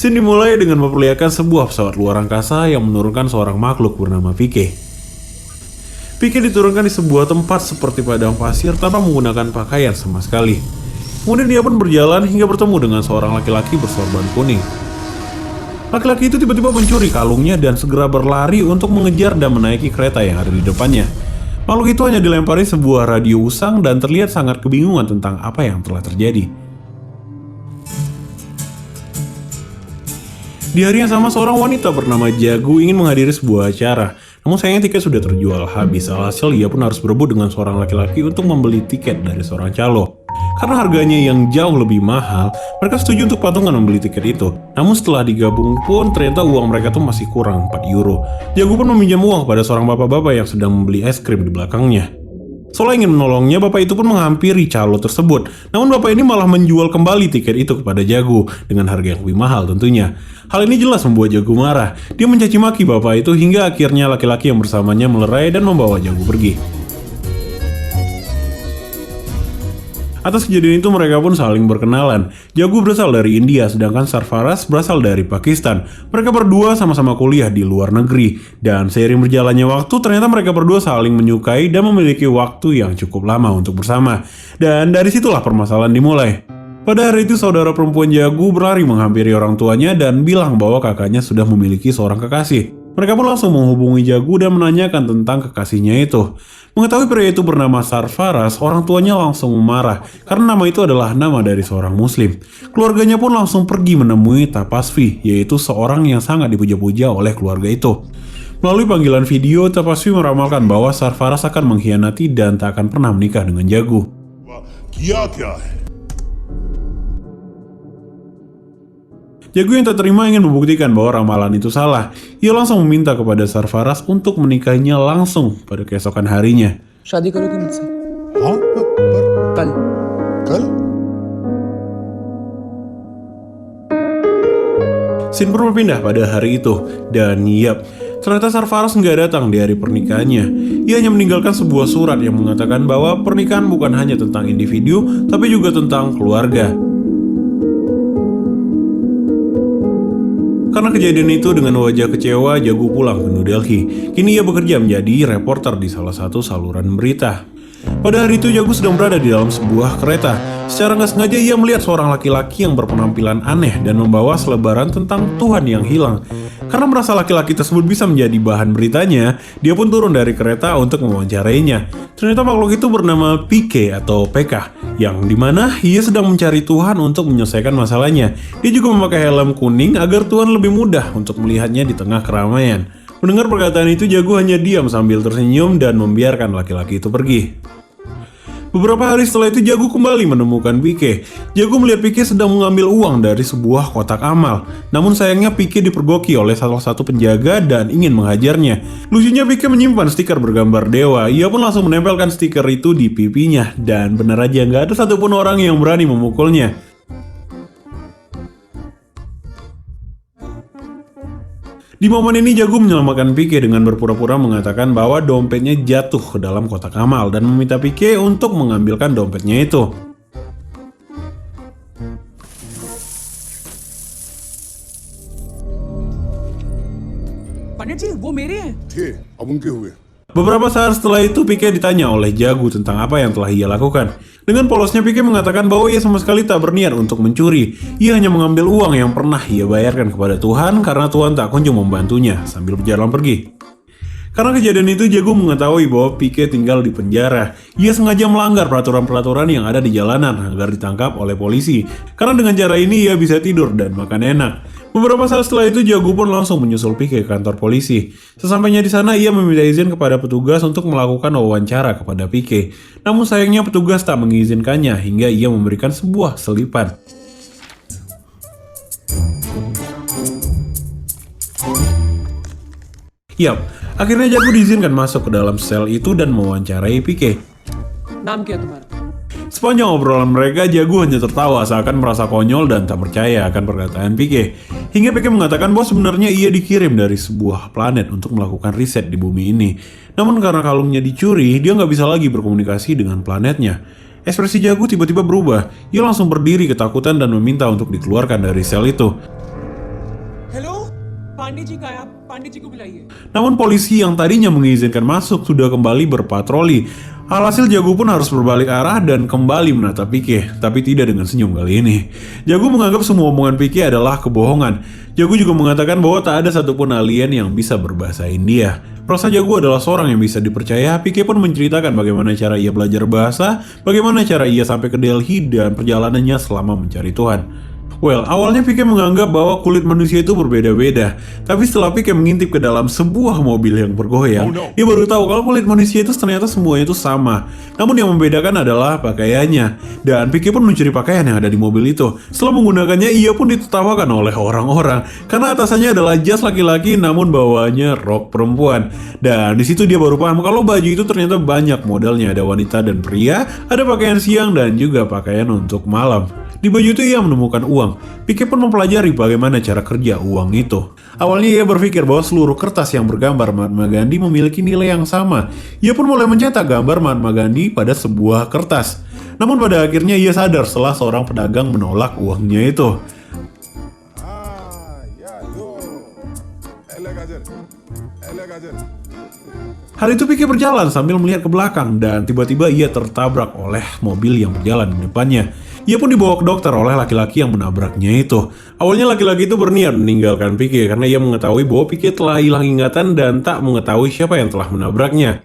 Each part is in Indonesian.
Scene dimulai dengan memperlihatkan sebuah pesawat luar angkasa yang menurunkan seorang makhluk bernama Pike. Pike diturunkan di sebuah tempat seperti padang pasir tanpa menggunakan pakaian sama sekali. Kemudian dia pun berjalan hingga bertemu dengan seorang laki-laki bersorban kuning. Laki-laki itu tiba-tiba mencuri kalungnya dan segera berlari untuk mengejar dan menaiki kereta yang ada di depannya. Makhluk itu hanya dilempari sebuah radio usang dan terlihat sangat kebingungan tentang apa yang telah terjadi. Di hari yang sama, seorang wanita bernama Jagu ingin menghadiri sebuah acara. Namun sayangnya tiket sudah terjual habis, alhasil ia pun harus berebut dengan seorang laki-laki untuk membeli tiket dari seorang calo. Karena harganya yang jauh lebih mahal, mereka setuju untuk patungan membeli tiket itu. Namun setelah digabung pun ternyata uang mereka tuh masih kurang 4 euro. Jagu pun meminjam uang kepada seorang bapak-bapak yang sedang membeli es krim di belakangnya. Seolah ingin menolongnya, bapak itu pun menghampiri calo tersebut. Namun bapak ini malah menjual kembali tiket itu kepada Jagu dengan harga yang lebih mahal tentunya. Hal ini jelas membuat Jagu marah. Dia mencaci maki bapak itu hingga akhirnya laki-laki yang bersamanya melerai dan membawa Jagu pergi. Atas kejadian itu mereka pun saling berkenalan. Jagu berasal dari India, sedangkan Sarfaraz berasal dari Pakistan. Mereka berdua sama-sama kuliah di luar negeri. Dan seiring berjalannya waktu, ternyata mereka berdua saling menyukai dan memiliki waktu yang cukup lama untuk bersama. Dan dari situlah permasalahan dimulai. Pada hari itu saudara perempuan Jagu berlari menghampiri orang tuanya dan bilang bahwa kakaknya sudah memiliki seorang kekasih. Mereka pun langsung menghubungi Jagu dan menanyakan tentang kekasihnya itu. Mengetahui pria itu bernama Sarfaraz, orang tuanya langsung marah karena nama itu adalah nama dari seorang muslim. Keluarganya pun langsung pergi menemui Tapasvi, yaitu seorang yang sangat dipuja-puja oleh keluarga itu. Melalui panggilan video, Tapasvi meramalkan bahwa Sarfaraz akan mengkhianati dan tak akan pernah menikah dengan Jagu. Jagu yang tak terima ingin membuktikan bahwa ramalan itu salah. Ia langsung meminta kepada Sarfaraz untuk menikahinya langsung pada keesokan harinya. शादी करोगी मुझसे? हाँ, कल। कल? Scene pun berpindah pada hari itu. Dan yap, ternyata Sarfaraz nggak datang di hari pernikahannya. Ia hanya meninggalkan sebuah surat yang mengatakan bahwa pernikahan bukan hanya tentang individu, tapi juga tentang keluarga. Karena kejadian itu, dengan wajah kecewa, Jagu pulang ke New Delhi. Kini ia bekerja menjadi reporter di salah satu saluran berita. Pada hari itu, Jagu sedang berada di dalam sebuah kereta. Secara nggak sengaja ia melihat seorang laki-laki yang berpenampilan aneh dan membawa selebaran tentang Tuhan yang hilang. Karena merasa laki-laki tersebut bisa menjadi bahan beritanya, dia pun turun dari kereta untuk mewawancarainya. Ternyata makhluk itu bernama Pike atau PK, yang dimana ia sedang mencari Tuhan untuk menyelesaikan masalahnya. Dia juga memakai helm kuning agar Tuhan lebih mudah untuk melihatnya di tengah keramaian. Mendengar perkataan itu, Jagu hanya diam sambil tersenyum dan membiarkan laki-laki itu pergi. Beberapa hari setelah itu, Jagu kembali menemukan Pike. Jagu melihat Pike sedang mengambil uang dari sebuah kotak amal. Namun sayangnya Pike dipergoki oleh salah satu penjaga dan ingin menghajarnya. Lucunya Pike menyimpan stiker bergambar dewa. Ia pun langsung menempelkan stiker itu di pipinya. Dan benar aja nggak ada satupun orang yang berani memukulnya. Di momen ini Jagu menyelamatkan Pike dengan berpura-pura mengatakan bahwa dompetnya jatuh ke dalam kotak amal dan meminta Pike untuk mengambilkan dompetnya itu. पंडित जी वो मेरे हैं। थे, अब उनके हुए। Beberapa saat setelah itu, Pike ditanya oleh Jagu tentang apa yang telah ia lakukan. Dengan polosnya, Pike mengatakan bahwa ia sama sekali tak berniat untuk mencuri. Ia hanya mengambil uang yang pernah ia bayarkan kepada Tuhan karena Tuhan tak kunjung membantunya sambil berjalan pergi. Karena kejadian itu, Jagu mengetahui bahwa Pike tinggal di penjara. Ia sengaja melanggar peraturan-peraturan yang ada di jalanan agar ditangkap oleh polisi. Karena dengan cara ini ia bisa tidur dan makan enak. Beberapa saat setelah itu, Jagu pun langsung menyusul Pike ke kantor polisi. Sesampainya di sana, ia meminta izin kepada petugas untuk melakukan wawancara kepada Pike. Namun sayangnya petugas tak mengizinkannya hingga ia memberikan sebuah selipan. Yap, akhirnya Jagu diizinkan masuk ke dalam sel itu dan mewawancarai Pike. नाम क्या है तुम्हारा? Sepanjang obrolan mereka, Jagu hanya tertawa seakan merasa konyol dan tak percaya akan perkataan Pike. Hingga Pike mengatakan bahwa sebenarnya ia dikirim dari sebuah planet untuk melakukan riset di bumi ini. Namun karena kalungnya dicuri, dia nggak bisa lagi berkomunikasi dengan planetnya. Ekspresi Jagu tiba-tiba berubah. Ia langsung berdiri ketakutan dan meminta untuk dikeluarkan dari sel itu. Pandey जी का है, आप पांडे जी को बुलाइए। Namun polisi yang tadinya mengizinkan masuk sudah kembali berpatroli. Alhasil Jago pun harus berbalik arah dan kembali menatap Pike, tapi tidak dengan senyum kali ini. Jago menganggap semua omongan Pike adalah kebohongan. Jago juga mengatakan bahwa tak ada satupun alien yang bisa berbahasa India. Merasa Jago adalah seorang yang bisa dipercaya, Pike pun menceritakan bagaimana cara ia belajar bahasa, bagaimana cara ia sampai ke Delhi dan perjalanannya selama mencari Tuhan. Well, awalnya Pike menganggap bahwa kulit manusia itu berbeda-beda. Tapi setelah Pike mengintip ke dalam sebuah mobil yang bergoyang, dia baru tahu kalau kulit manusia itu ternyata semuanya itu sama. Namun yang membedakan adalah pakaiannya. Dan Pike pun mencuri pakaian yang ada di mobil itu. Setelah menggunakannya, ia pun ditertawakan oleh orang-orang. Karena atasannya adalah jas laki-laki namun bawaannya rok perempuan. Dan di situ dia baru paham kalau baju itu ternyata banyak modelnya. Ada wanita dan pria, ada pakaian siang dan juga pakaian untuk malam. Di baju itu ia menemukan uang. Pike pun mempelajari bagaimana cara kerja uang itu. Awalnya ia berpikir bahwa seluruh kertas yang bergambar Mahatma Gandhi memiliki nilai yang sama. Ia pun mulai mencetak gambar Mahatma Gandhi pada sebuah kertas. Namun pada akhirnya ia sadar setelah seorang pedagang menolak uangnya itu. Hari itu Pike berjalan sambil melihat ke belakang dan tiba-tiba ia tertabrak oleh mobil yang berjalan di depannya. Ia pun dibawa ke dokter oleh laki-laki yang menabraknya itu. Awalnya laki-laki itu berniat meninggalkan Pike karena ia mengetahui bahwa Pike telah hilang ingatan dan tak mengetahui siapa yang telah menabraknya.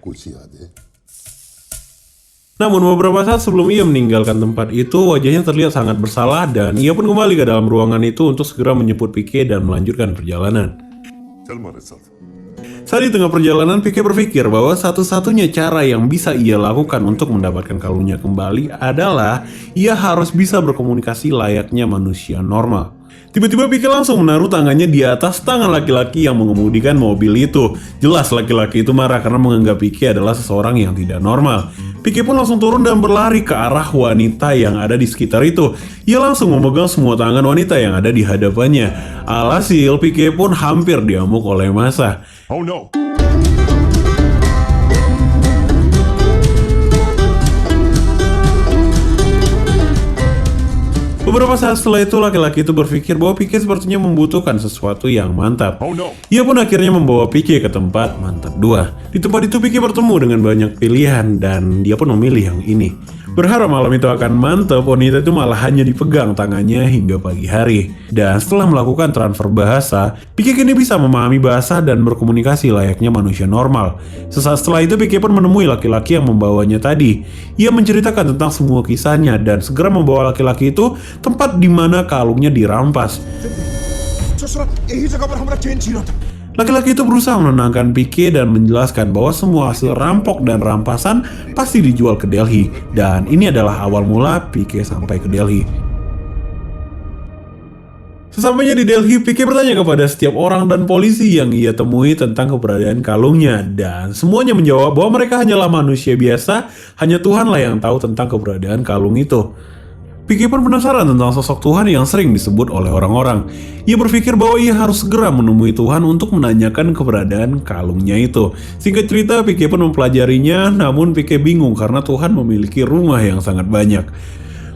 Namun beberapa saat sebelum ia meninggalkan tempat itu, wajahnya terlihat sangat bersalah dan ia pun kembali ke dalam ruangan itu untuk segera menjemput Pike dan melanjutkan perjalanan. Saat di tengah perjalanan, Pike berpikir bahwa satu-satunya cara yang bisa ia lakukan untuk mendapatkan kalungnya kembali adalah ia harus bisa berkomunikasi layaknya manusia normal. Tiba-tiba Pike langsung menaruh tangannya di atas tangan laki-laki yang mengemudikan mobil itu. Jelas laki-laki itu marah karena menganggap Pike adalah seseorang yang tidak normal. Pike pun langsung turun dan berlari ke arah wanita yang ada di sekitar itu. Ia langsung memegang semua tangan wanita yang ada di hadapannya. Alhasil Pike pun hampir diamuk oleh massa. Oh no. Beberapa saat setelah itu laki-laki itu berpikir bahwa Pike sepertinya membutuhkan sesuatu yang mantap. Oh no. Ia pun akhirnya membawa Pike ke tempat mantap 2. Di tempat itu Pike bertemu dengan banyak pilihan dan dia pun memilih yang ini. Berharap malam itu akan mantap, wanita itu malah hanya dipegang tangannya hingga pagi hari. Dan setelah melakukan transfer bahasa, Pike kini bisa memahami bahasa dan berkomunikasi layaknya manusia normal. Sesaat setelah itu Pike pun menemui laki-laki yang membawanya tadi. Ia menceritakan tentang semua kisahnya dan segera membawa laki-laki itu tempat di mana kalungnya dirampas. Laki-laki itu berusaha menenangkan Pike dan menjelaskan bahwa semua hasil rampok dan rampasan pasti dijual ke Delhi. Dan ini adalah awal mula Pike sampai ke Delhi. Sesampainya di Delhi, Pike bertanya kepada setiap orang dan polisi yang ia temui tentang keberadaan kalungnya. Dan semuanya menjawab bahwa mereka hanyalah manusia biasa, hanya Tuhanlah yang tahu tentang keberadaan kalung itu. Pike pun penasaran tentang sosok Tuhan yang sering disebut oleh orang-orang. Ia berpikir bahwa ia harus segera menemui Tuhan untuk menanyakan keberadaan kalungnya itu. Singkat cerita, Pike pun mempelajarinya, namun Pike bingung karena Tuhan memiliki rumah yang sangat banyak.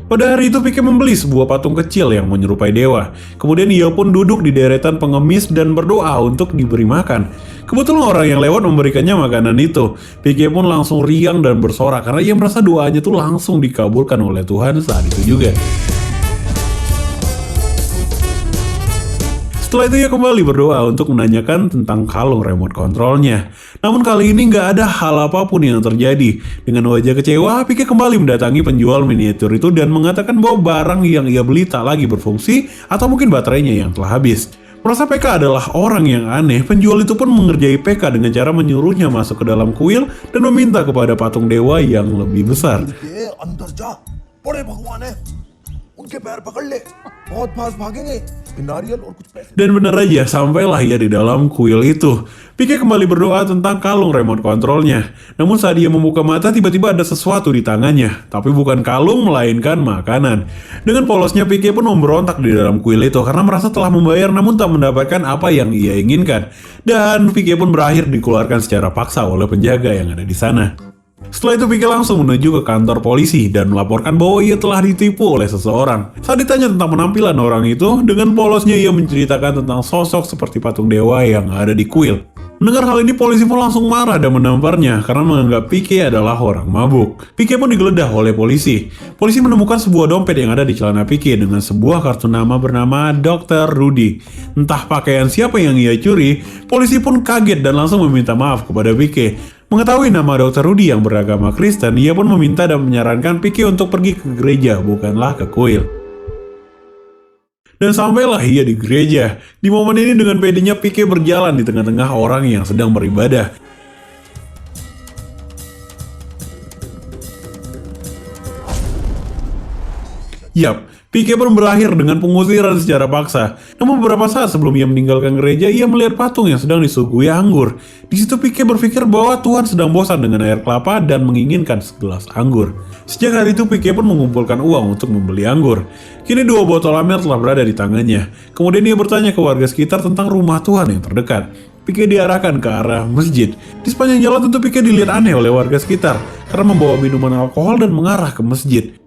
Pada hari itu Pike membeli sebuah patung kecil yang menyerupai dewa. Kemudian ia pun duduk di deretan pengemis dan berdoa untuk diberi makan. Kebetulan orang yang lewat memberikannya makanan itu. Pike pun langsung riang dan bersorak karena ia merasa doanya tuh langsung dikabulkan oleh Tuhan saat itu juga. Setelah itu ia kembali berdoa untuk menanyakan tentang kalung remote controlnya. Namun kali ini nggak ada hal apapun yang terjadi. Dengan wajah kecewa, Pike kembali mendatangi penjual miniatur itu dan mengatakan bahwa barang yang ia beli tak lagi berfungsi atau mungkin baterainya yang telah habis. Merasa PK adalah orang yang aneh, penjual itu pun mengerjai PK dengan cara menyuruhnya masuk ke dalam kuil dan meminta kepada patung dewa yang lebih besar. Dan benar aja, sampailah ia di dalam kuil itu. Pike kembali berdoa tentang kalung remote controlnya. Namun saat dia membuka mata, tiba-tiba ada sesuatu di tangannya. Tapi bukan kalung, melainkan makanan. Dengan polosnya, Pike pun memberontak di dalam kuil itu karena merasa telah membayar namun tak mendapatkan apa yang ia inginkan. Dan Pike pun berakhir dikeluarkan secara paksa oleh penjaga yang ada di sana. Setelah itu Pike langsung menuju ke kantor polisi dan melaporkan bahwa ia telah ditipu oleh seseorang. Saat ditanya tentang penampilan orang itu, dengan polosnya ia menceritakan tentang sosok seperti patung dewa yang ada di kuil. Mendengar hal ini, polisi pun langsung marah dan menamparnya karena menganggap Pike adalah orang mabuk. Pike pun digeledah oleh polisi. Polisi menemukan sebuah dompet yang ada di celana Pike dengan sebuah kartu nama bernama Dr. Rudy. Entah pakaian siapa yang ia curi, polisi pun kaget dan langsung meminta maaf kepada Pike. Mengetahui nama Dr. Rudy yang beragama Kristen, ia pun meminta dan menyarankan Pike untuk pergi ke gereja, bukanlah ke kuil. Dan sampailah ia di gereja. Di momen ini dengan pedenya Pike berjalan di tengah-tengah orang yang sedang beribadah. Yap, Pike pun berakhir dengan pengusiran secara paksa. Namun beberapa saat sebelum ia meninggalkan gereja, ia melihat patung yang sedang disuguhi anggur. Di situ Pike berpikir bahwa Tuhan sedang bosan dengan air kelapa dan menginginkan segelas anggur. Sejak hari itu Pike pun mengumpulkan uang untuk membeli anggur. Kini 2 botol Amer telah berada di tangannya. Kemudian dia bertanya ke warga sekitar tentang rumah Tuhan yang terdekat. Pike diarahkan ke arah masjid. Di sepanjang jalan tentu Pike dilihat aneh oleh warga sekitar karena membawa minuman alkohol dan mengarah ke masjid.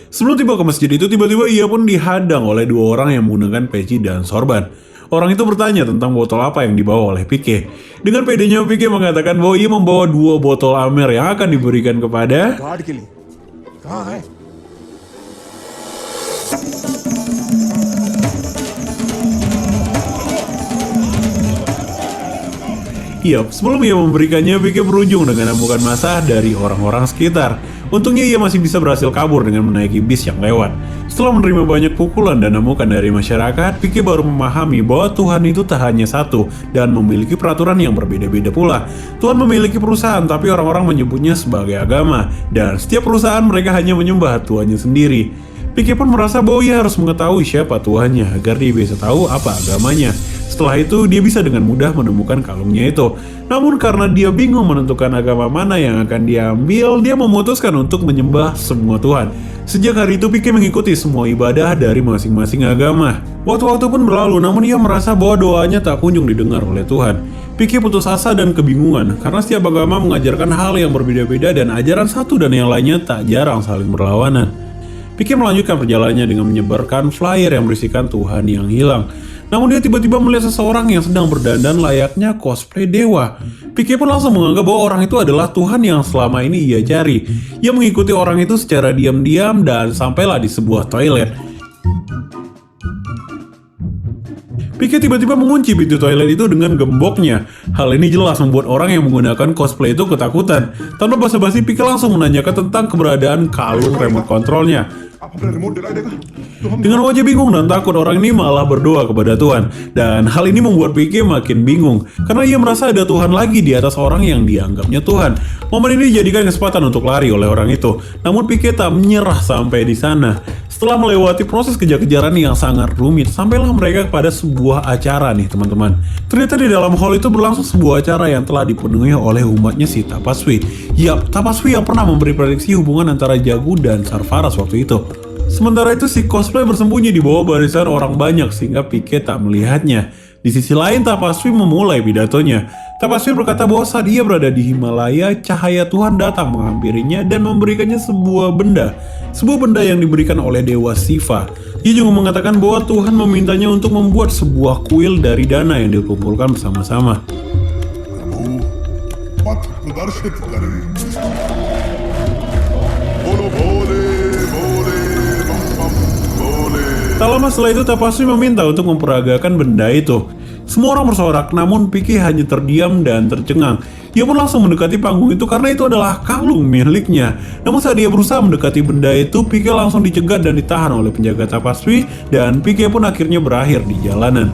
Sebelum tiba ke masjid itu, tiba-tiba ia pun dihadang oleh 2 orang yang menggunakan peci dan sorban. Orang itu bertanya tentang botol apa yang dibawa oleh Pike. Dengan pedenya Pike mengatakan bahwa ia membawa 2 botol Amer yang akan diberikan kepada guard के लिए कहाँ है? Yap, sebelum ia memberikannya, Pike berujung dengan amukan massa dari orang-orang sekitar. Untungnya ia masih bisa berhasil kabur dengan menaiki bis yang lewat. Setelah menerima banyak pukulan dan amukan dari masyarakat, Pike baru memahami bahwa Tuhan itu tak hanya satu dan memiliki peraturan yang berbeda-beda pula. Tuhan memiliki perusahaan, tapi orang-orang menyebutnya sebagai agama, dan setiap perusahaan mereka hanya menyembah Tuhannya sendiri. Pike pun merasa bahwa ia harus mengetahui siapa Tuhannya agar dia bisa tahu apa agamanya. Setelah itu, dia bisa dengan mudah menemukan kalungnya itu. Namun karena dia bingung menentukan agama mana yang akan diambil, dia memutuskan untuk menyembah semua Tuhan. Sejak hari itu, Pike mengikuti semua ibadah dari masing-masing agama. Waktu-waktu pun berlalu, namun ia merasa bahwa doanya tak kunjung didengar oleh Tuhan. Pike putus asa dan kebingungan, karena setiap agama mengajarkan hal yang berbeda-beda dan ajaran satu dan yang lainnya tak jarang saling berlawanan. Pike melanjutkan perjalanannya dengan menyebarkan flyer yang berisikan Tuhan yang hilang. Namun dia tiba-tiba melihat seseorang yang sedang berdandan layaknya cosplay dewa. Pike pun langsung menganggap bahwa orang itu adalah Tuhan yang selama ini ia cari. Ia mengikuti orang itu secara diam-diam dan sampailah di sebuah toilet. Pike tiba-tiba mengunci pintu toilet itu dengan gemboknya. Hal ini jelas membuat orang yang menggunakan cosplay itu ketakutan. Tanpa basa-basi, Pike langsung menanyakan tentang keberadaan kalung remote controlnya. आप अपना रिमोट दिला देगा तो हम Dengan wajah bingung dan takut, orang ini malah berdoa kepada Tuhan. Dan hal ini membuat Pike makin bingung, karena ia merasa ada Tuhan lagi di atas orang yang dianggapnya Tuhan. Momen ini dijadikan kesempatan untuk lari oleh orang itu. Namun Pike tak menyerah sampai di sana. Setelah melewati proses kejar-kejaran yang sangat rumit, sampailah mereka kepada sebuah acara nih teman-teman. Ternyata di dalam hall itu berlangsung sebuah acara yang telah dipenuhi oleh umatnya si Tapaswi. Yap, Tapaswi yang pernah memberi prediksi hubungan antara Jagu dan Sarfaraz waktu itu. Sementara itu si cosplay bersembunyi di bawah barisan orang banyak sehingga Pike tak melihatnya. Di sisi lain Tapaswi memulai pidatonya. Tapaswi berkata bahwa saat ia berada di Himalaya, cahaya Tuhan datang menghampirinya dan memberikannya sebuah benda. Sebuah benda yang diberikan oleh Dewa Shiva. Ia juga mengatakan bahwa Tuhan memintanya untuk membuat sebuah kuil dari dana yang dikumpulkan bersama-sama. प्रभु पथ प्रदर्शित करें बोलो भोले भोले बम बम भोले Tak lama setelah itu Tapaswi meminta untuk memperagakan benda itu. Semua orang bersorak, namun Pike hanya terdiam dan tercengang. Ia pun langsung mendekati panggung itu karena itu adalah kalung miliknya. Namun saat dia berusaha mendekati benda itu, Pike langsung dicegat dan ditahan oleh penjaga Tapaswi, dan Pike pun akhirnya berakhir di jalanan.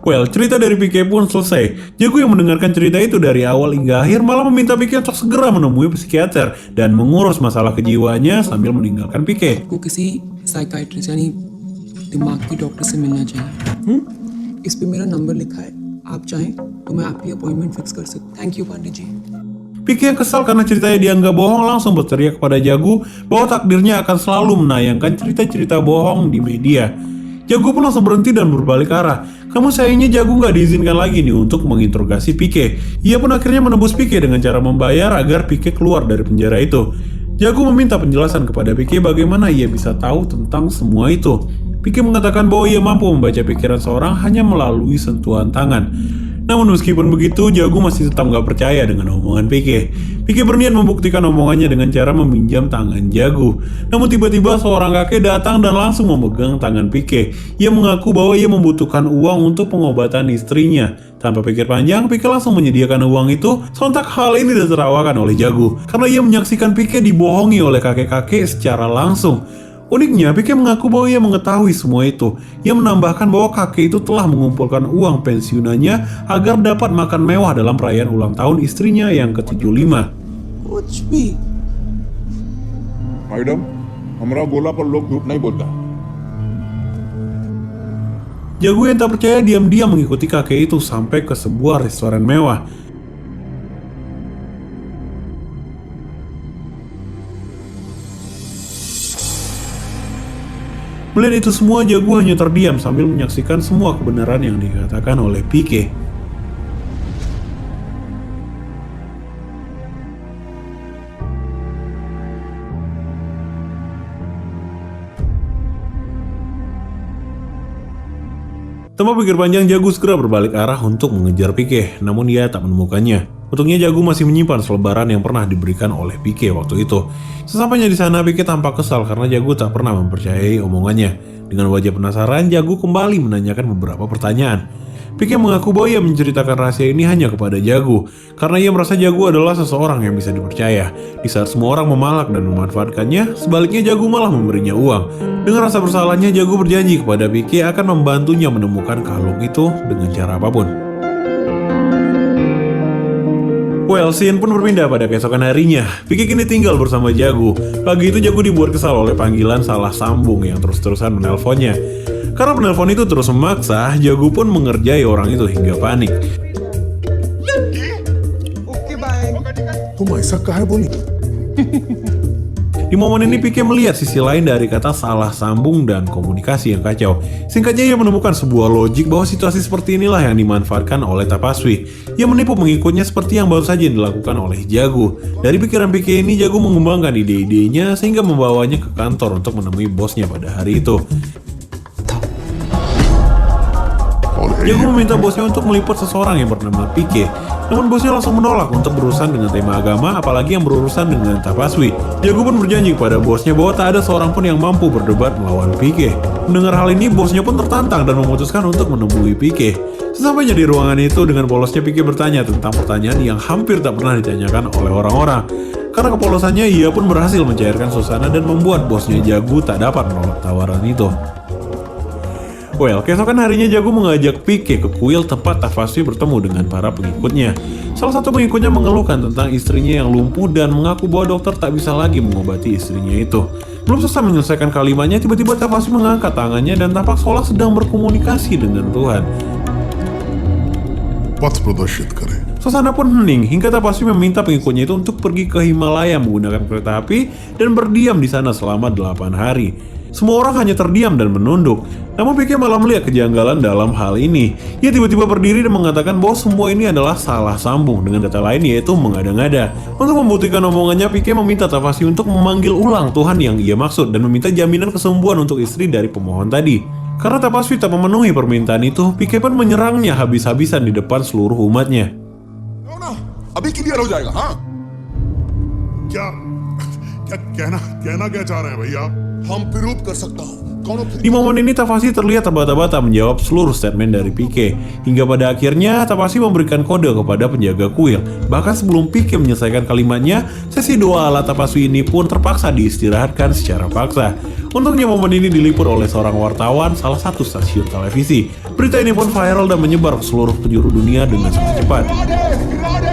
Well, cerita dari Pike pun selesai. Jago yang mendengarkan cerita itu dari awal hingga akhir malah meminta Pike untuk segera menemui psikiater dan mengurus masalah kejiwaannya sambil meninggalkan Pike. को किसी साइकाइट्रिस्ट यानी दिमाग की डॉक्टर से मिलना चाहिए। इस पे मेरा नंबर लिखा है, आप चाहें तो मैं आपकी अपॉइंटमेंट फिक्स कर सकता हूँ। Thank you Pandit ji. Pike yang kesal karena ceritanya dianggap bohong langsung berteriak kepada Jagu bahwa takdirnya akan selalu menayangkan cerita-cerita bohong di media. Jago pun langsung berhenti dan berbalik arah. Kamu sayangnya Jago nggak diizinkan lagi nih untuk menginterogasi Pike. Ia pun akhirnya menembus Pike dengan cara membayar agar Pike keluar dari penjara itu. Jago meminta penjelasan kepada Pike bagaimana ia bisa tahu tentang semua itu. Pike mengatakan bahwa ia mampu membaca pikiran seorang hanya melalui sentuhan tangan. Namun meskipun begitu, Jago masih tetap gak percaya dengan omongan Pike. Pike berniat membuktikan omongannya dengan cara meminjam tangan Jago. Namun tiba-tiba seorang kakek datang dan langsung memegang tangan Pike. Ia mengaku bahwa ia membutuhkan uang untuk pengobatan istrinya. Tanpa pikir panjang, Pike langsung menyediakan uang itu. Sontak hal ini ditertawakan oleh Jago, karena ia menyaksikan Pike dibohongi oleh kakek-kakek secara langsung. Uniknya, Pike mengaku bahwa ia mengetahui semua itu. Ia menambahkan bahwa kakek itu telah mengumpulkan uang pensiunannya agar dapat makan mewah dalam perayaan ulang tahun istrinya yang ke-75. कुछ भी मैडम हमारा गोला पर लोग झूठ नहीं बोलता। Jago yang tak percaya diam-diam mengikuti kakek itu sampai ke sebuah restoran mewah. Melihat itu semua, Jago hanya terdiam sambil menyaksikan semua kebenaran yang dikatakan oleh Pike. Tanpa pikir panjang, Jago segera berbalik arah untuk mengejar Pike, namun ia tak menemukannya. Untungnya Jago masih menyimpan selebaran yang pernah diberikan oleh Pike waktu itu. Sesampainya di sana, Pike tampak kesal karena Jago tak pernah mempercayai omongannya. Dengan wajah penasaran, Jago kembali menanyakan beberapa pertanyaan. Pike mengaku bahwa ia menceritakan rahasia ini hanya kepada Jago, karena ia merasa Jago adalah seseorang yang bisa dipercaya. Di saat semua orang memalak dan memanfaatkannya, sebaliknya Jago malah memberinya uang. Dengan rasa bersalahnya, Jago berjanji kepada Pike akan membantunya menemukan kalung itu dengan cara apapun. Well, scene pun berpindah pada keesokan harinya. Pike kini tinggal bersama Jago. Pagi itu Jago dibuat kesal oleh panggilan salah sambung yang terus-terusan menelponnya. Karena penelpon itu terus memaksa, Jago pun mengerjai orang itu hingga panik. तुम ऐसा काहे बोली? Di momen ini Pike melihat sisi lain dari kata salah sambung dan komunikasi yang kacau. Singkatnya, ia menemukan sebuah logik bahwa situasi seperti inilah yang dimanfaatkan oleh Tapaswi. Ia menipu pengikutnya seperti yang baru saja dilakukan oleh Jago. Dari pikiran Pike ini, Jago mengembangkan ide-idenya sehingga membawanya ke kantor untuk menemui bosnya pada hari itu. Jago meminta bosnya untuk meliput seseorang yang bernama Pike. Namun bosnya langsung menolak untuk berurusan dengan tema agama, apalagi yang berurusan dengan Tapaswi. Jago pun berjanji kepada bosnya bahwa tak ada seorang pun yang mampu berdebat melawan Pike. Mendengar hal ini, bosnya pun tertantang dan memutuskan untuk menemui Pike. Sesampainya di ruangan itu, dengan polosnya Pike bertanya tentang pertanyaan yang hampir tak pernah ditanyakan oleh orang-orang. Karena kepolosannya, ia pun berhasil mencairkan suasana dan membuat bosnya Jago tak dapat menolak tawaran itu. Well, keesokan harinya Jago mengajak Pike ke kuil tempat Tapaswi bertemu dengan para pengikutnya. Salah satu pengikutnya mengeluhkan tentang istrinya yang lumpuh dan mengaku bahwa dokter tak bisa lagi mengobati istrinya itu. Belum selesai menyelesaikan kalimatnya, tiba-tiba Tapaswi mengangkat tangannya dan tampak seolah sedang berkomunikasi dengan Tuhan. पथ प्रदर्शित करे। Suasana pun hening hingga Tapaswi meminta pengikutnya itu untuk pergi ke Himalaya menggunakan kereta api dan berdiam di sana selama 8 hari. Semua orang hanya terdiam dan menunduk. Namun Pike malah melihat kejanggalan dalam hal ini. Ia tiba-tiba berdiri dan mengatakan bahwa semua ini adalah salah sambung, dengan kata lain yaitu mengada-ngada. Untuk membuktikan omongannya, Pike meminta Tapaswi untuk memanggil ulang Tuhan yang ia maksud dan meminta jaminan kesembuhan untuk istri dari pemohon tadi. Karena Tapaswi tak memenuhi permintaan itu, Pike pun menyerangnya habis-habisan di depan seluruh umatnya. ना अभी क्लियर हो जाएगा हाँ क्या क्या कहना क्या चाह रहे हैं भैया हम प्रूव कर सकता हूँ Di momen ini Tapaswi terlihat terbata-bata menjawab seluruh statement dari Pike. Hingga pada akhirnya Tapaswi memberikan kode kepada penjaga kuil. Bahkan sebelum Pike menyelesaikan kalimatnya, sesi doa ala Tapaswi ini pun terpaksa diistirahatkan secara paksa. Untungnya momen ini diliput oleh seorang wartawan salah satu stasiun televisi. Berita ini pun viral dan menyebar ke seluruh penjuru dunia dengan sangat cepat.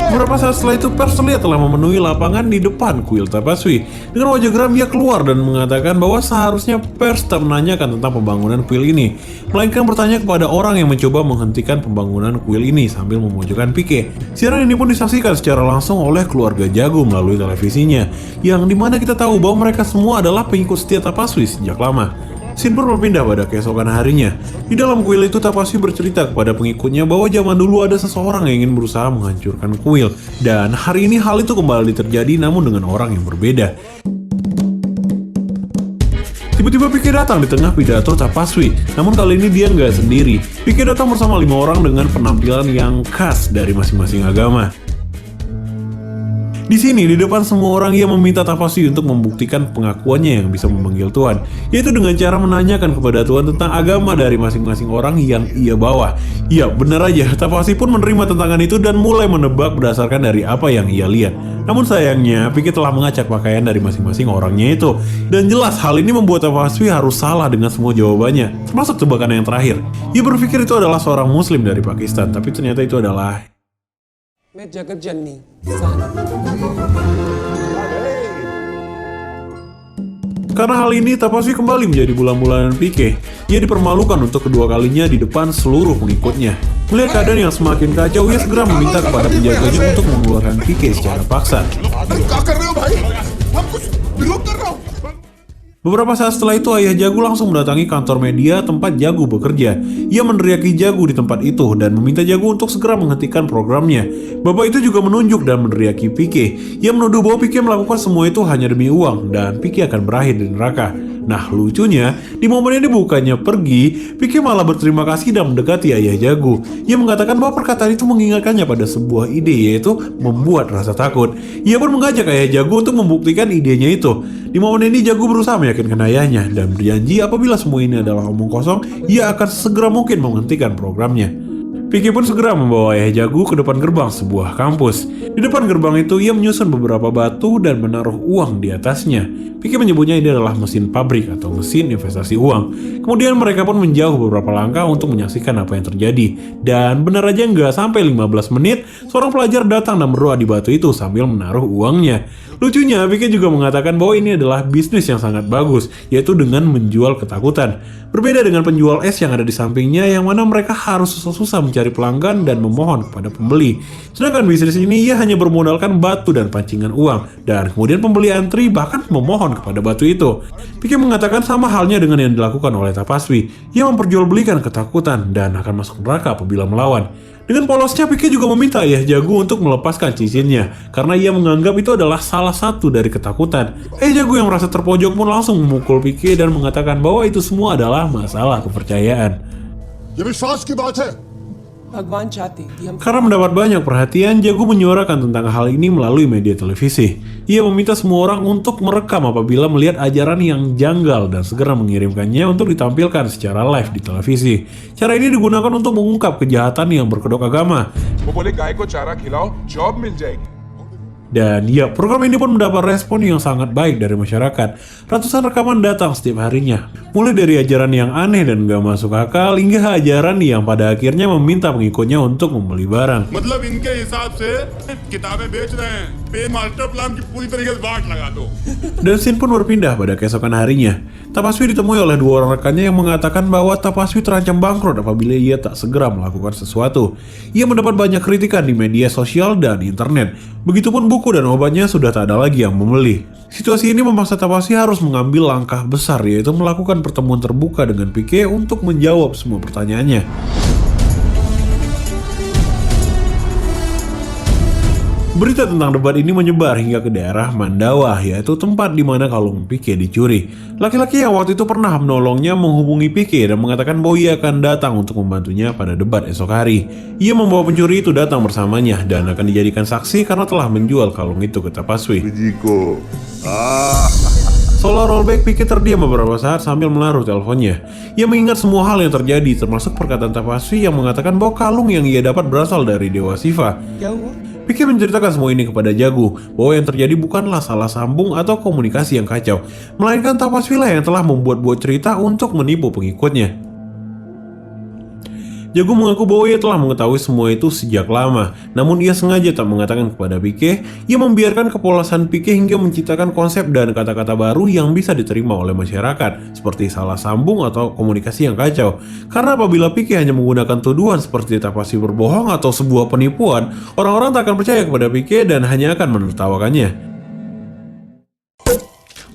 Beberapa saat setelah itu, pers terlihat telah memenuhi lapangan di depan kuil Tapaswi. Dengan wajah geram, ia keluar dan mengatakan bahwa seharusnya pers tak menanyakan tentang pembangunan kuil ini, melainkan bertanya kepada orang yang mencoba menghentikan pembangunan kuil ini sambil memojokkan Pike. Siaran ini pun disaksikan secara langsung oleh keluarga Jago melalui televisinya, yang dimana kita tahu bahwa mereka semua adalah pengikut setia Tapaswi sejak lama. Scene pun berpindah pada keesokan harinya. Di dalam kuil itu Tapaswi bercerita kepada pengikutnya bahwa zaman dulu ada seseorang yang ingin berusaha menghancurkan kuil. Dan hari ini hal itu kembali terjadi namun dengan orang yang berbeda. Tiba-tiba Pike datang di tengah pidato Tapaswi. Namun kali ini dia nggak sendiri. Pike datang bersama 5 orang dengan penampilan yang khas dari masing-masing agama. Di sini, di depan semua orang, ia meminta Tapaswi untuk membuktikan pengakuannya yang bisa memanggil Tuhan, yaitu dengan cara menanyakan kepada Tuhan tentang agama dari masing-masing orang yang ia bawa. Ya, benar aja, Tapaswi pun menerima tantangan itu dan mulai menebak berdasarkan dari apa yang ia lihat. Namun sayangnya, Pike telah mengacak pakaian dari masing-masing orangnya itu. Dan jelas, hal ini membuat Tapaswi harus salah dengan semua jawabannya, termasuk tebakan yang terakhir. Ia berpikir itu adalah seorang muslim dari Pakistan, tapi ternyata itu adalah... मैं जगत जननी साना। Karena hal ini, Tapaswi kembali menjadi bulan-bulanan Pike. Ia dipermalukan untuk kedua kalinya di depan seluruh pengikutnya. Melihat keadaan yang semakin kacau, ia segera meminta kepada penjaganya untuk mengeluarkan Pike secara paksa. क्या कर रहे हो भाई? हम कुछ विरोध कर रहा हूँ। Beberapa saat setelah itu, ayah Jagu langsung mendatangi kantor media tempat Jagu bekerja. Ia meneriaki Jagu di tempat itu dan meminta Jagu untuk segera menghentikan programnya. Bapak itu juga menunjuk dan meneriaki Pike. Ia menuduh bahwa Pike melakukan semua itu hanya demi uang dan Pike akan berakhir di neraka. Nah, lucunya, di momen ini bukannya pergi, Pike malah berterima kasih dan mendekati ayah Jagu. Ia mengatakan bahwa perkataan itu mengingatkannya pada sebuah ide, yaitu membuat rasa takut. Ia pun mengajak ayah Jagu untuk membuktikan idenya itu. Di momen ini, Jagu berusaha meyakinkan ayahnya dan berjanji apabila semua ini adalah omong kosong, ia akan segera mungkin menghentikan programnya. Pike pun segera membawa ayah Jagu ke depan gerbang sebuah kampus. Di depan gerbang itu, ia menyusun beberapa batu dan menaruh uang di atasnya. Pike menyebutnya ini adalah mesin pabrik atau mesin investasi uang. Kemudian mereka pun menjauh beberapa langkah untuk menyaksikan apa yang terjadi. Dan benar aja nggak sampai 15 menit, seorang pelajar datang dan berdoa di batu itu sambil menaruh uangnya. Lucunya, Pike juga mengatakan bahwa ini adalah bisnis yang sangat bagus, yaitu dengan menjual ketakutan. Berbeda dengan penjual es yang ada di sampingnya, yang mana mereka harus susah-susah mencari pelanggan dan memohon kepada pembeli. Sedangkan bisnis ini ia hanya bermodalkan batu dan pancingan uang, dan kemudian pembeli antri bahkan memohon kepada batu itu. Pike mengatakan sama halnya dengan yang dilakukan oleh Tapaswi. Ia memperjualbelikan ketakutan dan akan masuk neraka apabila melawan. Dengan polosnya, Pike juga meminta ayah Jagu untuk melepaskan cincinnya, karena ia menganggap itu adalah salah satu dari ketakutan. Ayah Jagu yang merasa terpojok pun langsung memukul Pike dan mengatakan bahwa itu semua adalah masalah kepercayaan. ये विश्वास की बात है। भगवान चाहते कि हम Karena mendapat banyak perhatian, Jagu menyuarakan tentang hal ini melalui media televisi. Ia meminta semua orang untuk merekam apabila melihat ajaran yang janggal dan segera mengirimkannya untuk ditampilkan secara live di televisi. Cara ini digunakan untuk mengungkap kejahatan yang berkedok agama. वो बोले गाय को चारा खिलाओ जॉब मिल जाएगी। Dan ya, program ini pun mendapat respon yang sangat baik dari masyarakat. Ratusan rekaman datang setiap harinya. Mulai dari ajaran yang aneh dan gak masuk akal, hingga ajaran yang pada akhirnya meminta pengikutnya untuk membeli barang. मतलब इनके हिसाब से किताबें बेच रहे हैं। पे master plan की पूरी तरीके से वाट लगा दो। Dan scene pun berpindah pada keesokan harinya. Tapaswi ditemui oleh 2 orang rekannya yang mengatakan bahwa Tapaswi terancam bangkrut apabila ia tak segera melakukan sesuatu. Ia mendapat banyak kritikan di media sosial dan internet. Begitupun buku dan obatnya sudah tak ada lagi yang membeli. Situasi ini memaksa Tapaswi harus mengambil langkah besar, yaitu melakukan pertemuan terbuka dengan Pike untuk menjawab semua pertanyaannya. Berita tentang debat ini menyebar hingga ke daerah Mandawa, yaitu tempat di mana kalung Pike dicuri. Laki-laki yang waktu itu pernah menolongnya menghubungi Pike dan mengatakan bahwa ia akan datang untuk membantunya pada debat esok hari. Ia membawa pencuri itu datang bersamanya dan akan dijadikan saksi karena telah menjual kalung itu ke Tapaswi. Seolah rollback, Pike terdiam beberapa saat sambil menaruh teleponnya. Ia mengingat semua hal yang terjadi, termasuk perkataan Tapaswi yang mengatakan bahwa kalung yang ia dapat berasal dari Dewa Siva. क्या हुआ? Pike menceritakan semua ini kepada Jagu, bahwa yang terjadi bukanlah salah sambung atau komunikasi yang kacau, melainkan Tapaswi lah yang telah membuat-buat cerita untuk menipu pengikutnya. Jagu mengaku bahwa ia telah mengetahui semua itu sejak lama, namun ia sengaja tak mengatakan kepada Pike. Ia membiarkan kepolosan Pike hingga menciptakan konsep dan kata-kata baru yang bisa diterima oleh masyarakat, seperti salah sambung atau komunikasi yang kacau. Karena apabila Pike hanya menggunakan tuduhan seperti Tapaswi berbohong atau sebuah penipuan, orang-orang tak akan percaya kepada Pike dan hanya akan menertawakannya.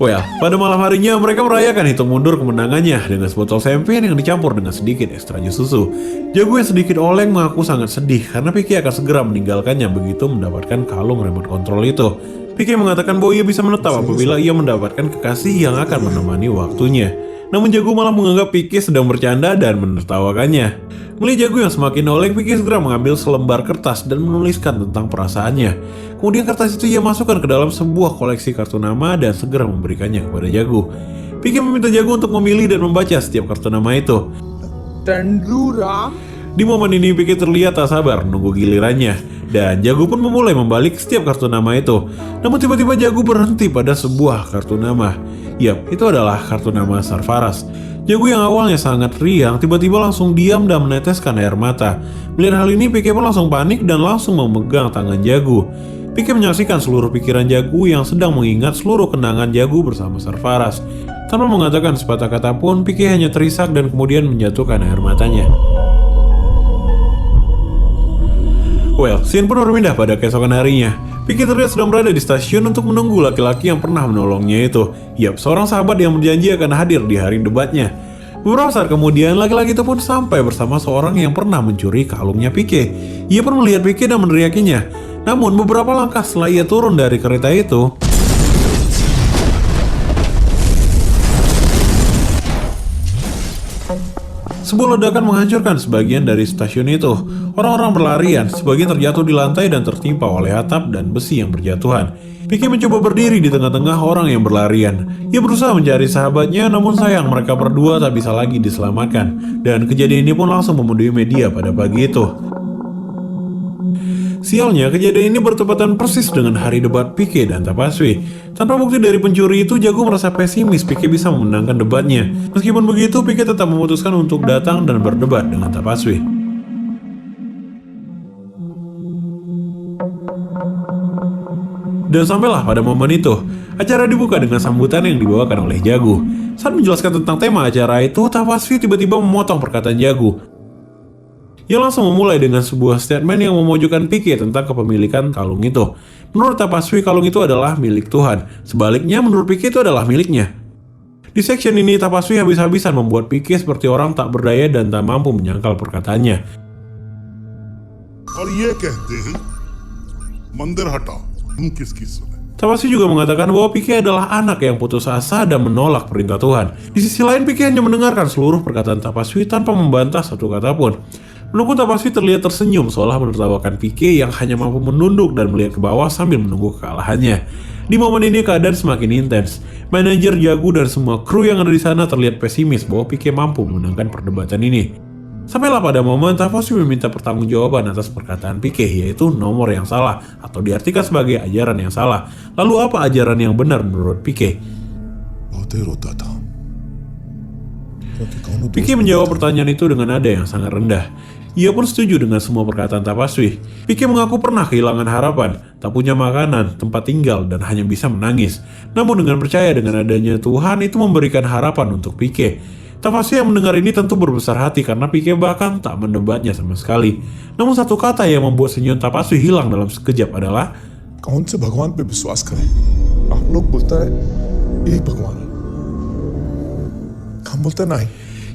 Well, pada malam harinya mereka merayakan hitung mundur kemenangannya dengan sebotol champagne yang dicampur dengan sedikit ekstra jus susu. Jago yang sedikit oleng mengaku sangat sedih karena Pique akan segera meninggalkannya begitu mendapatkan kalung remote control itu. Pique mengatakan bahwa ia bisa menetap apabila ia mendapatkan kekasih yang akan menemani waktunya. Namun Jago malah menganggap Pique sedang bercanda dan menertawakannya. Melihat Jago yang semakin oleng, Pique segera mengambil selembar kertas dan menuliskan tentang perasaannya. Kemudian kertas itu ia masukkan ke dalam sebuah koleksi kartu nama dan segera memberikannya kepada Jago. Pique meminta Jago untuk memilih dan membaca setiap kartu nama itu. Tendura. Di momen ini Pique terlihat tak sabar menunggu gilirannya. Dan Jago pun memulai membalik setiap kartu nama itu. Namun tiba-tiba Jago berhenti pada sebuah kartu nama. Yap, itu adalah kartu nama Sarfaraz. Jago yang awalnya sangat riang tiba-tiba langsung diam dan meneteskan air mata. Melihat hal ini Pique pun langsung panik dan langsung memegang tangan Jago. Pique menyaksikan seluruh pikiran Jago yang sedang mengingat seluruh kenangan Jago bersama Sarfaraz. Tanpa mengatakan sepatah kata pun, Pique hanya terisak dan kemudian menjatuhkan air matanya. Well, scene pun berpindah pada keesokan harinya. Pique terlihat sedang berada di stasiun untuk menunggu laki-laki yang pernah menolongnya itu. Yap, seorang sahabat yang berjanji akan hadir di hari debatnya. Beberapa saat kemudian, laki-laki itu pun sampai bersama seorang yang pernah mencuri kalungnya Pique. Ia pun melihat Pique dan meneriakinya. Namun, beberapa langkah setelah ia turun dari kereta itu, sebuah ledakan menghancurkan sebagian dari stasiun itu. Orang-orang berlarian, sebagian terjatuh di lantai dan tertimpa oleh atap dan besi yang berjatuhan. Pique mencoba berdiri di tengah-tengah orang yang berlarian. Ia berusaha mencari sahabatnya, namun sayang mereka berdua tak bisa lagi diselamatkan. Dan kejadian ini pun langsung memenuhi media pada pagi itu. Sialnya, kejadian ini bertepatan persis dengan hari debat Pique dan Tapaswi. Tanpa bukti dari pencuri itu, Jago merasa pesimis Pique bisa memenangkan debatnya. Meskipun begitu, Pique tetap memutuskan untuk datang dan berdebat dengan Tapaswi. Dan sampailah pada momen itu, acara dibuka dengan sambutan yang dibawakan oleh Jago. Saat menjelaskan tentang tema acara itu, Tapaswi tiba-tiba memotong perkataan Jago. Ia langsung memulai dengan sebuah statement yang memojokkan Pique tentang kepemilikan kalung itu. Menurut Tapaswi, kalung itu adalah milik Tuhan. Sebaliknya, menurut Pique itu adalah miliknya. Di section ini, Tapaswi habis-habisan membuat Pique seperti orang tak berdaya dan tak mampu menyangkal perkataannya. और ये कहते हैं मंदिर हटा हम किसकी सुने. Tapaswi juga mengatakan bahwa Pique adalah anak yang putus asa dan menolak perintah Tuhan. Di sisi lain, Pique hanya mendengarkan seluruh perkataan Tapaswi tanpa membantah satu kata pun. Menunggu Tapaswi terlihat tersenyum seolah menertawakan Pique yang hanya mampu menunduk dan melihat ke bawah sambil menunggu kekalahannya. Di momen ini keadaan semakin intens. Manajer, Jago, dan semua kru yang ada di sana terlihat pesimis bahwa Pique mampu memenangkan perdebatan ini. Sampailah pada momen Tapaswi meminta pertanggungjawaban atas perkataan Pique, yaitu nomor yang salah atau diartikan sebagai ajaran yang salah. Lalu apa ajaran yang benar menurut Pique? Pique menjawab pertanyaan itu dengan nada yang sangat rendah. Ia pun setuju dengan semua perkataan Tapaswi. Pique mengaku pernah kehilangan harapan, tak punya makanan, tempat tinggal, dan hanya bisa menangis. Namun dengan percaya dengan adanya Tuhan itu memberikan harapan untuk Pique. Tapaswi yang mendengar ini tentu berbesar hati karena Pique bahkan tak mendebatnya sama sekali. Namun satu kata yang membuat senyum Tapaswi hilang dalam sekejap adalah, कौन से भगवान पे विश्वास करें? आप लोग बोलता है एक भगवान, हम बोलते नहीं.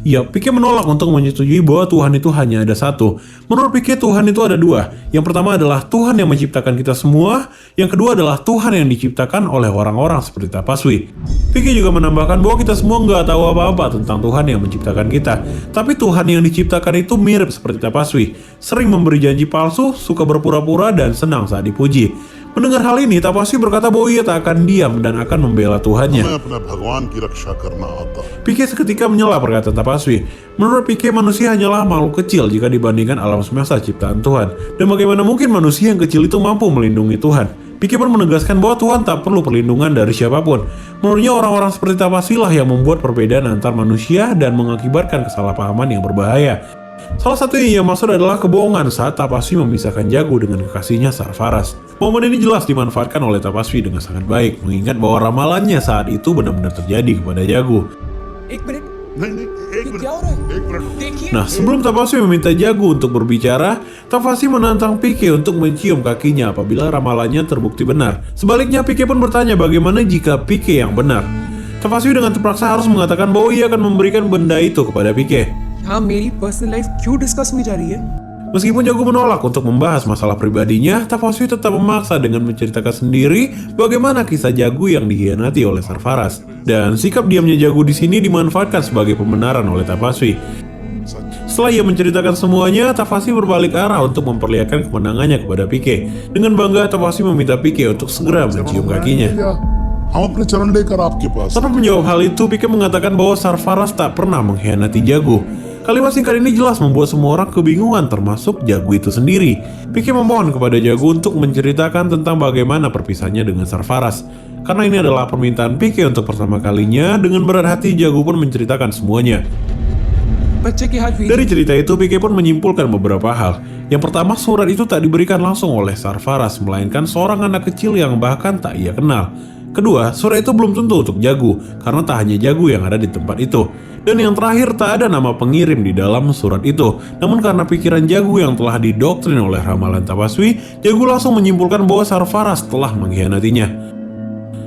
ya, Pique menolak untuk menyetujui bahwa Tuhan itu hanya ada satu. Menurut Pique, Tuhan itu ada dua. Yang pertama adalah Tuhan yang menciptakan kita semua. Yang kedua adalah Tuhan yang diciptakan oleh orang-orang seperti Tapaswi. Pique juga menambahkan bahwa kita semua nggak tahu apa-apa tentang Tuhan yang menciptakan kita. Tapi Tuhan yang diciptakan itu mirip seperti Tapaswi. Sering memberi janji palsu, suka berpura-pura, dan senang saat dipuji. Mendengar hal ini, Tapaswi berkata bahwa ia tak akan diam dan akan membela Tuhannya. हमें अपने भगवान की रक्षा करना आता है. Pique seketika menyela perkataan Tapaswi. Menurut Pique, manusia hanyalah makhluk kecil jika dibandingkan alam semesta ciptaan Tuhan. Dan bagaimana mungkin manusia yang kecil itu mampu melindungi Tuhan? Pique pun menegaskan bahwa Tuhan tak perlu perlindungan dari siapapun. Menurutnya, orang-orang seperti Tapaswi lah yang membuat perbedaan antar manusia dan mengakibatkan kesalahpahaman yang berbahaya. Salah satu yang ia maksud adalah kebohongan saat Tapaswi memisahkan Jago dengan kekasihnya Sarfaraz. Momen ini jelas dimanfaatkan oleh Tapaswi dengan sangat baik, mengingat bahwa ramalannya saat itu benar-benar terjadi kepada Jago. एक मिनट नहीं नहीं एक ये मिनट क्या हो रहा है? एक minute minute Nah, sebelum Tapaswi meminta Jagu untuk berbicara, Tapaswi menantang Pike untuk mencium kakinya apabila ramalannya terbukti benar. Sebaliknya, Pike pun bertanya bagaimana jika Pike yang benar. Tapaswi dengan terpaksa harus mengatakan bahwa ia akan memberikan benda itu kepada Pike. हाँ मेरी personal life क्यों डिस्कस हुई जा रही है? Meskipun Jagu menolak untuk membahas masalah pribadinya, Tapaswi tetap memaksa dengan menceritakan sendiri bagaimana kisah Jagu yang dikhianati oleh Sarfaraz. Dan sikap diamnya Jagu di sini dimanfaatkan sebagai pembenaran oleh Tapaswi. Setelah ia menceritakan semuanya, Tapaswi berbalik arah untuk memperlihatkan kemenangannya kepada Pike. Dengan bangga, Tapaswi meminta Pike untuk segera mencium kakinya. हम अपने चरण लेकर आपके पास Tanpa menjawab hal itu, Pike mengatakan bahwa Sarfaraz tak pernah mengkhianati Jagu. Kalimat singkat ini jelas membuat semua orang kebingungan termasuk Jagu itu sendiri. Pike memohon kepada Jagu untuk menceritakan tentang bagaimana perpisahannya dengan Sarfaraz. Karena ini adalah permintaan Pike untuk pertama kalinya, dengan berat hati Jagu pun menceritakan semuanya. बच्चे की हाथ Dari cerita itu, Pike pun menyimpulkan beberapa hal. Yang pertama, surat itu tak diberikan langsung oleh Sarfaraz, melainkan seorang anak kecil yang bahkan tak ia kenal. Kedua, surat itu belum tentu untuk Jagu, karena tak hanya Jagu yang ada di tempat itu. Dan yang terakhir, tak ada nama pengirim di dalam surat itu. Namun karena pikiran Jagu yang telah didoktrin oleh ramalan Tapaswi, Jagu langsung menyimpulkan bahwa Sarfaraz telah mengkhianatinya.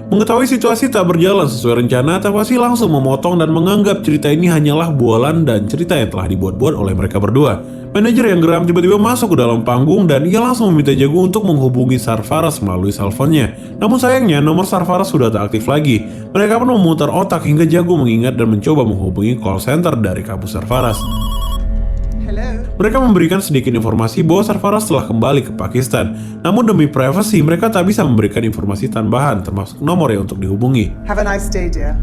Mengetahui situasi tak berjalan sesuai rencana, Tapaswi langsung memotong dan menganggap cerita ini hanyalah bualan dan cerita yang telah dibuat-buat oleh mereka berdua. Manajer yang geram tiba-tiba masuk ke dalam panggung dan ia langsung meminta Jagu untuk menghubungi Sarfaraz melalui cellphone-nya. Namun sayangnya nomor Sarfaraz sudah tak aktif lagi. Mereka pun memutar otak hingga Jagu mengingat dan mencoba menghubungi call center dari kampus Sarfaraz. Mereka memberikan sedikit informasi bahwa Sarfaraz telah kembali ke Pakistan. Namun demi privasi, mereka tak bisa memberikan informasi tambahan termasuk nomor yang untuk dihubungi. Have a nice day, dear.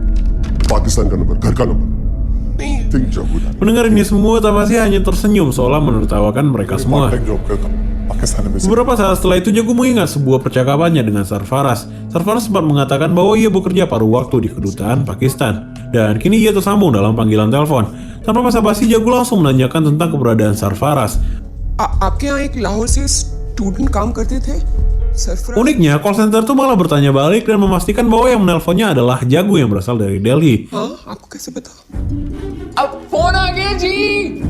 Pakistan का नंबर घर का number think job Mendengar ini semua, Tapaswi hanya tersenyum seolah menertawakan mereka semua. Job करता हूँ पाकिस्तान में Beberapa saat setelah itu, Jagu mengingat sebuah percakapannya dengan Sarfaraz. Sarfaraz sempat mengatakan bahwa ia bekerja paruh waktu di kedutaan Pakistan. Dan kini ia tersambung dalam panggilan telepon. Tanpa basa-basi, Jagu langsung menanyakan tentang keberadaan Sarfaraz. आपके यहाँ एक लाहौर से स्टूडेंट काम करते थे? Sarfaraz Uniknya, call center itu malah bertanya balik dan memastikan bahwa yang menelponnya adalah Jagu yang berasal dari Delhi. हाँ आपको कैसे पता? अब फोन आ गया जी,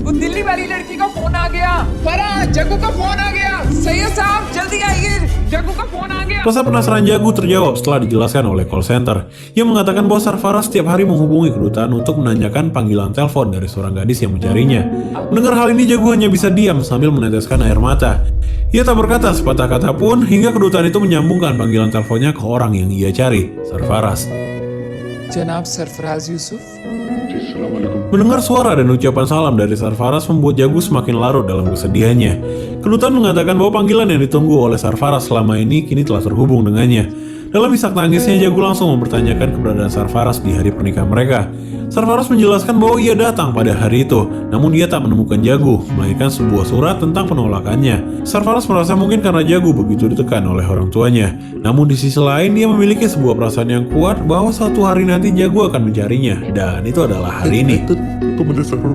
वो दिल्ली वाली लड़की का फोन आ गया। फराज, जग्गू का फोन आ गया। सैयद साहब जल्दी आइए, जग्गू का फोन आ गया। Rasa penasaran Jagu terjawab setelah dijelaskan oleh call center. Ia mengatakan bahwa Sarfaraz setiap hari menghubungi kedutaan untuk menanyakan panggilan telepon dari seorang gadis yang mencarinya. Mendengar hal ini, Jagu hanya bisa diam sambil meneteskan air mata. Ia tak berkata sepatah kata pun hingga kedutaan itu menyambungkan panggilan teleponnya ke orang yang ia cari, Sarfaraz. जनाब सरफराज Yusuf Mendengar suara dan ucapan salam dari Sarfaraz membuat Jagu semakin larut dalam kesedihannya. Kedutaan mengatakan bahwa panggilan yang ditunggu oleh Sarfaraz selama ini kini telah terhubung dengannya. Dalam isak tangisnya, Jagu langsung mempertanyakan keberadaan Sarfaraz di hari pernikahan mereka. Sarfaraz menjelaskan bahwa ia datang pada hari itu, namun ia tak menemukan Jagu, melainkan sebuah surat tentang penolakannya. Sarfaraz merasa mungkin karena Jagu begitu ditekan oleh orang tuanya. Namun di sisi lain, dia memiliki sebuah perasaan yang kuat bahwa suatu hari nanti Jagu akan mencarinya, dan itu adalah hari ini. तो मुझे जरूर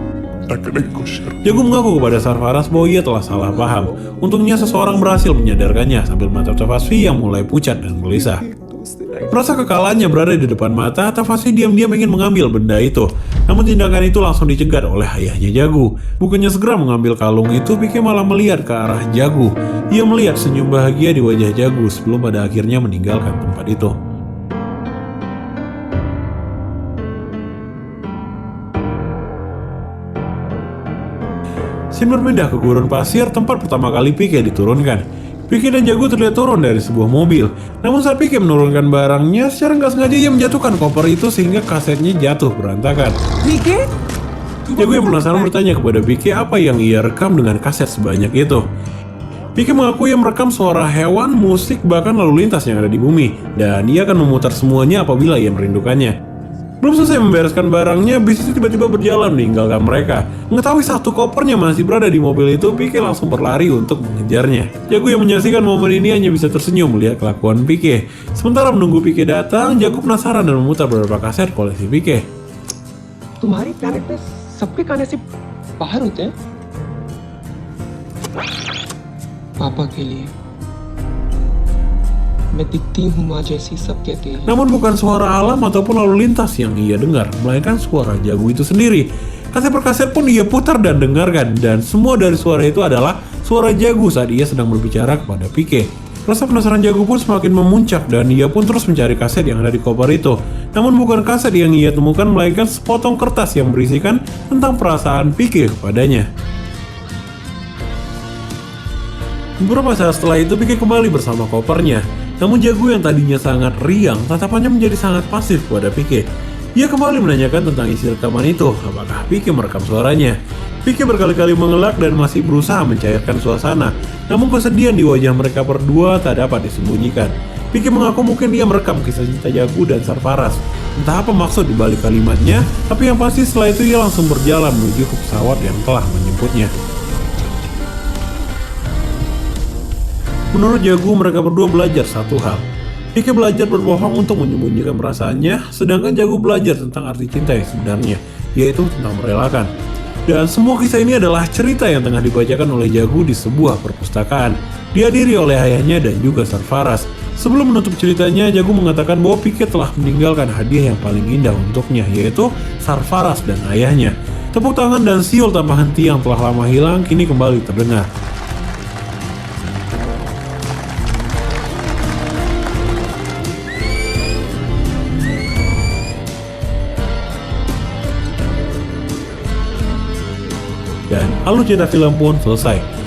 टकने की कोशिश करो Jagu mengaku kepada Sarfaraz bahwa ia telah salah paham. Untungnya seseorang berhasil menyadarkannya sambil mata Tapaswi yang mulai pucat dan gelisah. Merasa kekalahannya berada di depan mata, Tapaswi diam-diam ingin mengambil benda itu. Namun tindakan itu langsung dicegat oleh ayahnya Jagu. Bukannya segera mengambil kalung itu, Pike malah melihat ke arah Jagu. Ia melihat senyum bahagia di wajah Jagu sebelum pada akhirnya meninggalkan tempat itu. Scene berpindah ke gurun pasir, tempat pertama kali Pike diturunkan. Pike dan Jagu terlihat turun dari sebuah mobil. Namun saat Pike menurunkan barangnya, secara nggak sengaja ia menjatuhkan koper itu sehingga kasetnya jatuh berantakan. ठीक है Jagu yang penasaran bertanya kepada Pike apa yang ia rekam dengan kaset sebanyak itu. Pike mengaku ia merekam suara hewan, musik, bahkan lalu lintas yang ada di bumi. Dan ia akan memutar semuanya apabila ia merindukannya. Belum selesai membereskan barangnya, bis itu tiba-tiba berjalan meninggalkan mereka. Mengetahui satu kopernya masih berada di mobil itu, Pike langsung berlari untuk mengejarnya. Jagu yang menyaksikan momen ini hanya bisa tersenyum melihat kelakuan Pike. Sementara menunggu Pike datang, Jagu penasaran dan memutar beberapa kaset koleksi Pike. तुम्हारी प्लेनेट पे सबके खाने से बाहर होते हैं पापा के लिए मैं दिखती हूँ माँ जैसी सब कहते हैं Namun bukan suara alam ataupun lalu lintas yang ia dengar, melainkan suara Jagu itu sendiri. Kaset per kaset pun ia putar dan dengarkan, dan semua dari suara itu adalah suara Jagu saat ia sedang berbicara kepada Pike. Rasa penasaran Jagu pun semakin memuncak dan ia pun terus mencari kaset yang ada di koper itu. Namun bukan kaset yang ia temukan, melainkan sepotong kertas yang berisikan tentang perasaan Pike kepadanya. Beberapa saat setelah itu Pike kembali bersama kopernya. Namun Jagu yang tadinya sangat riang, tatapannya menjadi sangat pasif kepada Pike. Ia kembali menanyakan tentang isi rekaman itu, apakah Pike merekam suaranya. Pike berkali-kali mengelak dan masih berusaha mencairkan suasana. Namun kesedihan di wajah mereka berdua tak dapat disembunyikan. Pike mengaku mungkin dia merekam kisah cinta Jagu dan Sarfaraz. Entah apa maksud di balik kalimatnya, tapi yang pasti setelah itu ia langsung berjalan menuju ke pesawat yang telah menjemputnya. Menurut Jagu, mereka berdua belajar satu hal. Pike belajar berbohong untuk menyembunyikan perasaannya, sedangkan Jagu belajar tentang arti cinta yang sebenarnya, yaitu tentang merelakan. Dan semua kisah ini adalah cerita yang tengah dibacakan oleh Jagu di sebuah perpustakaan, dihadiri oleh ayahnya dan juga Sarfaraz. Sebelum menutup ceritanya, Jagu mengatakan bahwa Pike telah meninggalkan hadiah yang paling indah untuknya, yaitu Sarfaraz dan ayahnya. Tepuk tangan dan siul tanpa henti yang telah lama hilang kini kembali terdengar. Dan alur cerita film pun selesai.